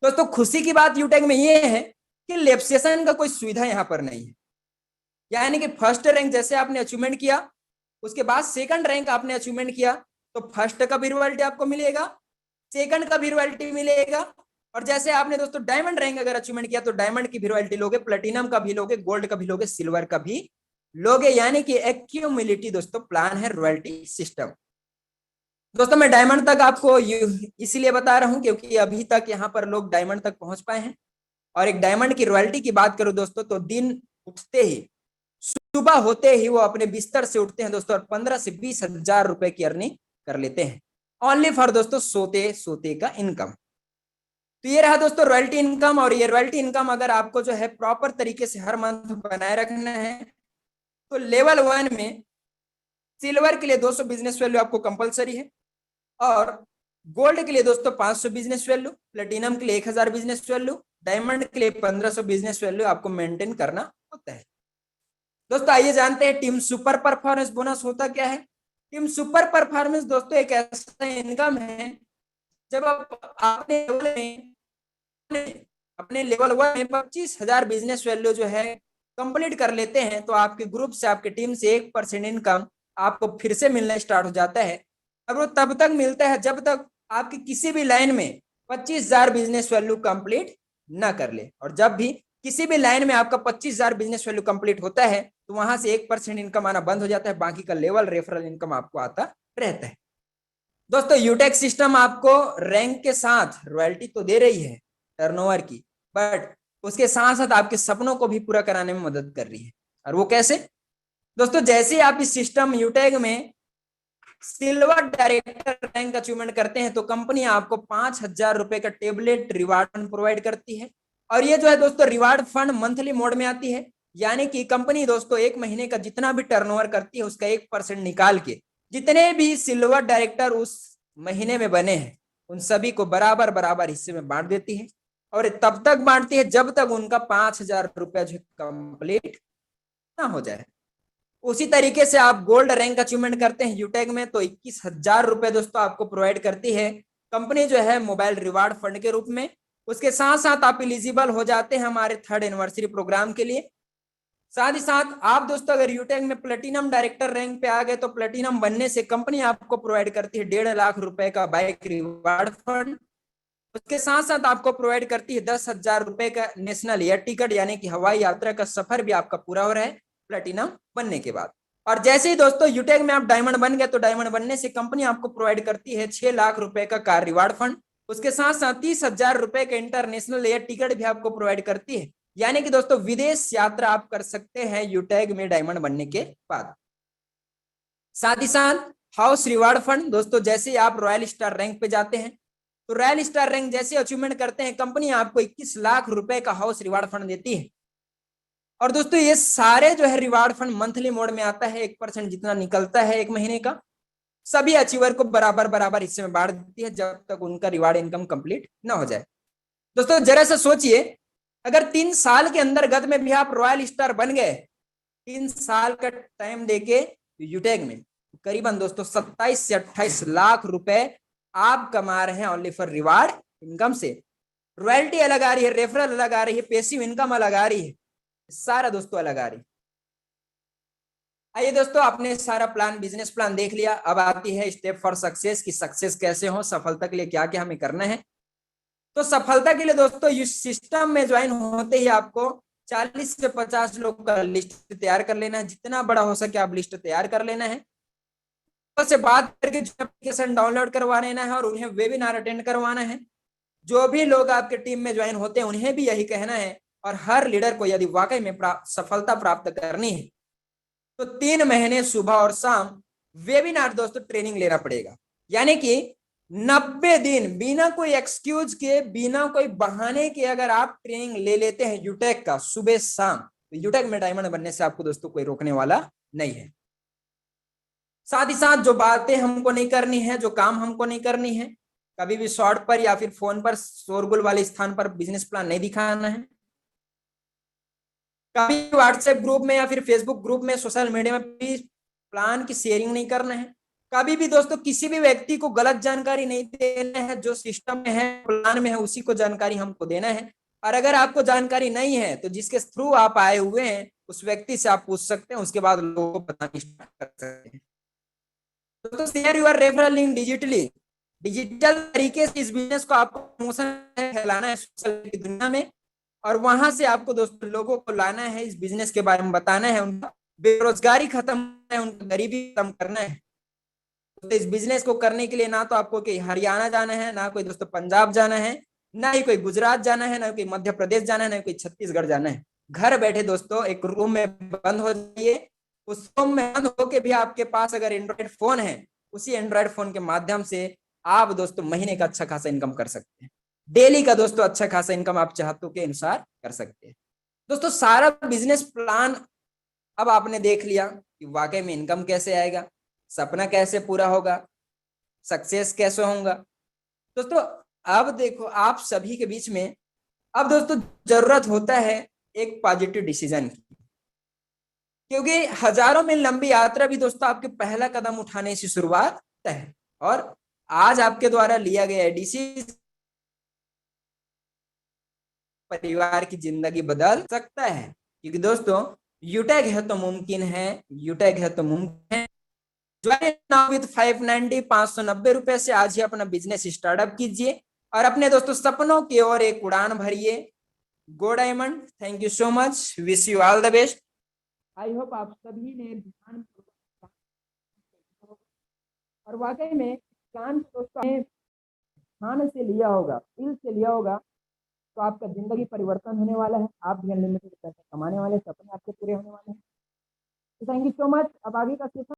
दोस्तों खुशी की बात यूटेक में ये है कि लेप्सेशन का कोई सुविधा यहाँ पर नहीं है। यानी कि फर्स्ट रैंक जैसे आपने अचीवमेंट किया, उसके बाद सेकंड रैंक आपने अचीवमेंट किया तो फर्स्ट का भी रॉयल्टी आपको मिलेगा, सेकंड का भी रॉयल्टी मिलेगा। और जैसे आपने दोस्तों डायमंड रैंक अगर अचीवमेंट किया तो डायमंड की भी रॉयल्टी लोगे, प्लेटिनम का भी लोगे, गोल्ड का भी लोगे, सिल्वर का भी लोगे। यानी कि एक्यूमुलेटिव दोस्तों प्लान है रॉयल्टी सिस्टम। दोस्तों मैं डायमंड तक आपको इसीलिए बता रहा हूं क्योंकि अभी तक यहाँ पर लोग डायमंड तक पहुंच पाए हैं। और एक डायमंड की रॉयल्टी की बात करूं दोस्तों तो दिन उठते ही, सुबह होते ही वो अपने बिस्तर से उठते हैं दोस्तों और 15 से 20 हजार रुपए की अर्निंग कर लेते हैं ओनली फॉर दोस्तों सोते सोते का इनकम। तो ये रहा दोस्तों रॉयल्टी इनकम। और ये रॉयल्टी इनकम अगर आपको जो है प्रॉपर तरीके से हर मंथ बनाए रखना है तो लेवल 1 में सिल्वर के लिए 200 बिजनेस वैल्यू आपको कंपलसरी है। और गोल्ड के लिए दोस्तों 500 बिजनेस वैल्यू, प्लेटिनम के लिए 1000 बिजनेस वैल्यू, डायमंड के लिए 1500 बिजनेस वैल्यू आपको मेंटेन करना होता है। दोस्तों आइए जानते हैं टीम सुपर परफॉर्मेंस बोनस होता क्या है। टीम सुपर परफॉर्मेंस दोस्तों एक ऐसा इनकम है जब आप अपने लेवल 1 में 25,000 बिजनेस वैल्यू जो है कंप्लीट कर लेते हैं तो आपके ग्रुप से, आपके टीम से 1% इनकम आपको फिर से मिलना स्टार्ट हो जाता है। अब वो तब तक मिलता है जब तक आपकी किसी भी लाइन में 25,000 बिजनेस वैल्यू कंप्लीट ना कर ले। और जब भी किसी भी लाइन में आपका 25,000 बिजनेस वैल्यू कंप्लीट होता है तो वहां से 1% इनकम आना बंद हो जाता है, बाकी का लेवल रेफरल इनकम आपको आता रहता है। दोस्तों यूटेक सिस्टम आपको रैंक के साथ रॉयल्टी तो दे रही है टर्नओवर की, बट उसके साथ साथ आपके सपनों को भी पूरा कराने में मदद कर रही है। और वो कैसे दोस्तों, जैसे आप इस सिस्टम यूटेक में सिल्वर डायरेक्टर रैंक अचीवमेंट करते हैं तो कंपनी आपको 5,000 रुपए का टेबलेट रिवार्ड प्रोवाइड करती है। और ये जो है दोस्तों रिवार्ड फंड मंथली मोड में आती है। यानी कि कंपनी दोस्तों 1 महीने का जितना भी टर्नओवर करती है उसका 1% निकाल के जितने भी सिल्वर डायरेक्टर उस महीने में बने हैं उन सभी को बराबर बराबर हिस्से में बांट देती है। और तब तक बांटती है जब तक उनका 5,000 रुपया जो कंप्लीट ना हो जाए। उसी तरीके से आप गोल्ड रैंक अचीवमेंट करते हैं यूटेक में तो 21,000 रुपए दोस्तों आपको प्रोवाइड करती है कंपनी जो है मोबाइल रिवार्ड फंड के रूप में। उसके साथ साथ आप एलिजिबल हो जाते हैं हमारे 3rd एनिवर्सरी प्रोग्राम के लिए। साथ ही साथ आप दोस्तों अगर यूटेक में प्लेटिनम डायरेक्टर रैंक पे आ गए तो प्लेटिनम बनने से कंपनी आपको प्रोवाइड करती है 1.5 लाख रुपए का बाइक रिवार्ड फंड। उसके साथ साथ आपको प्रोवाइड करती है 10,000 रुपए का नेशनल एयर टिकट, यानी कि हवाई यात्रा का सफर भी आपका पूरा हो रहा है प्लेटिनम बनने के बाद। और जैसे ही दोस्तों यूटेक में आप डायमंड बन गए तो डायमंड बनने से कंपनी आपको प्रोवाइड करती है 6 लाख रुपए का कार रिवार्ड फंड। उसके साथ साथ 30,000 रुपए का इंटरनेशनल एयर टिकट भी आपको प्रोवाइड करती है, यानी कि दोस्तों विदेश यात्रा आप कर सकते हैं यूटेक में डायमंड बनने के बाद। साथ ही साथ हाउस रिवार्ड फंड दोस्तों, जैसे ही आप रॉयल स्टार रैंक पे जाते हैं तो रॉयल स्टार रैंक जैसे अचीवमेंट करते हैं कंपनी आपको 21 लाख रुपए का हाउस रिवार्ड फंड देती है। और दोस्तों ये सारे जो है रिवार्ड फंड मंथली मोड में आता है, 1% जितना निकलता है एक महीने का, सभी अचीवर को बराबर बराबर हिस्से में बांट देती है जब तक उनका रिवार्ड इनकम कंप्लीट ना हो जाए। दोस्तों जरा सा सोचिए, अगर 3 साल के अंतर्गत में भी आप रॉयल स्टार बन गए, 3 साल का टाइम देके यूटेक में, करीबन दोस्तों 27 से 28 लाख रुपए आप कमा रहे हैं ओनली फॉर रिवार्ड इनकम से। रॉयल्टी अलग आ रही है, रेफरल अलग आ रही है, पैसिव इनकम अलग आ रही है, सारा दोस्तों अलग आ रही है। आइए दोस्तों, आपने सारा प्लान, बिजनेस प्लान देख लिया। अब आती है स्टेप फॉर सक्सेस की सक्सेस कैसे हो, सफलता के लिए क्या क्या हमें करना है। तो सफलता के लिए दोस्तों इस सिस्टम में ज्वाइन होते ही आपको 40 से 50 लोग का लिस्ट तैयार कर लेना है, जितना बड़ा हो सके आप लिस्ट तैयार कर लेना है। से बात करके एप्लीकेशन डाउनलोड करवा लेना है और उन्हें वेबिनार अटेंड करवाना है। जो भी लोग आपके टीम में ज्वाइन होते हैं उन्हें भी यही कहना है। और हर लीडर को यदि वाकई में सफलता प्राप्त करनी है तो 3 महीने सुबह और शाम वेबिनार दोस्तों ट्रेनिंग लेना पड़ेगा, यानी कि 90 दिन बिना कोई एक्सक्यूज के, बिना कोई बहाने के अगर आप ट्रेनिंग ले लेते हैं यूटेक का सुबह शाम, तो यूटेक में डायमंड बनने से आपको दोस्तों कोई रोकने वाला नहीं है। साथ ही साथ जो बातें हमको नहीं करनी है, जो काम हमको नहीं करनी है, कभी भी शॉर्ट पर या फिर फोन पर शोरगुल वाले स्थान पर बिजनेस प्लान नहीं दिखाना है। कभी व्हाट्सएप ग्रुप में या फिर फेसबुक ग्रुप में, सोशल मीडिया में भी प्लान की शेयरिंग नहीं करना है। कभी भी दोस्तों किसी भी व्यक्ति को गलत जानकारी नहीं देना है, जो सिस्टम में है, प्लान में है, उसी को जानकारी हमको देना है। और अगर आपको जानकारी नहीं है तो जिसके थ्रू आप आए हुए हैं उस व्यक्ति से आप पूछ सकते हैं, उसके बाद लोगों को बताना स्टार्ट कर सकते हैं। तो share your referral link digitally, digital तरीके से इस बिजनेस को आपको प्रमोशन फैलाना है सोशल की दुनिया में, और वहां से आपको दोस्तों लोगों को लाना है, इस बिजनेस के बारे में बताना है, उनका बेरोजगारी खत्म करना है, उनकी गरीबी खत्म करना है। तो इस बिजनेस को करने के लिए ना तो आपको कोई हरियाणा जाना है, ना कोई दोस्तों पंजाब जाना है, ना ही कोई गुजरात जाना है, ना कोई मध्य प्रदेश जाना है, ना कोई छत्तीसगढ़ जाना है। घर बैठे दोस्तों एक रूम में बंद हो जाइए। उस रूम में बंद होके भी आपके पास अगर एंड्रॉइड फोन है, उसी एंड्रॉइड फोन के माध्यम से आप दोस्तों महीने का अच्छा खासा इनकम कर सकते हैं। डेली का दोस्तों अच्छा खासा इनकम आप चाहतों के अनुसार कर सकते हैं। दोस्तों सारा बिजनेस प्लान अब आपने देख लिया कि वाकई में इनकम कैसे आएगा, सपना कैसे पूरा होगा, सक्सेस कैसे होगा। दोस्तों अब देखो आप सभी के बीच में अब दोस्तों जरूरत होता है एक पॉजिटिव डिसीजन की, क्योंकि हजारों मील लंबी यात्रा भी दोस्तों आपके पहला कदम उठाने से शुरुआत है। और आज आपके द्वारा लिया गया डिसीजन परिवार की जिंदगी बदल सकता है, क्योंकि दोस्तों यूटेक है तो मुमकिन है, यूटेक है तो मुमकिन है। ज्वाइन नाउ विद 590 रुपए से आज ही अपना बिजनेस स्टार्टअप कीजिए और अपने दोस्तों सपनों की ओर एक उड़ान भरिए। गो diamond, thank you so much, wish you all the best. I hope आप सभी ने ध्यान और वाकई में प्लान दोस्तों ध्यान से लिया होगा, दिल से लिया होगा, तो आपका जिंदगी परिवर्तन होने वाला है। आप भी अनलिमिटेड पैसा कमाने वाले, सपने आपके पूरे होने वाले हैं। तो थैंक यू सो मच। अब आगे का सेशन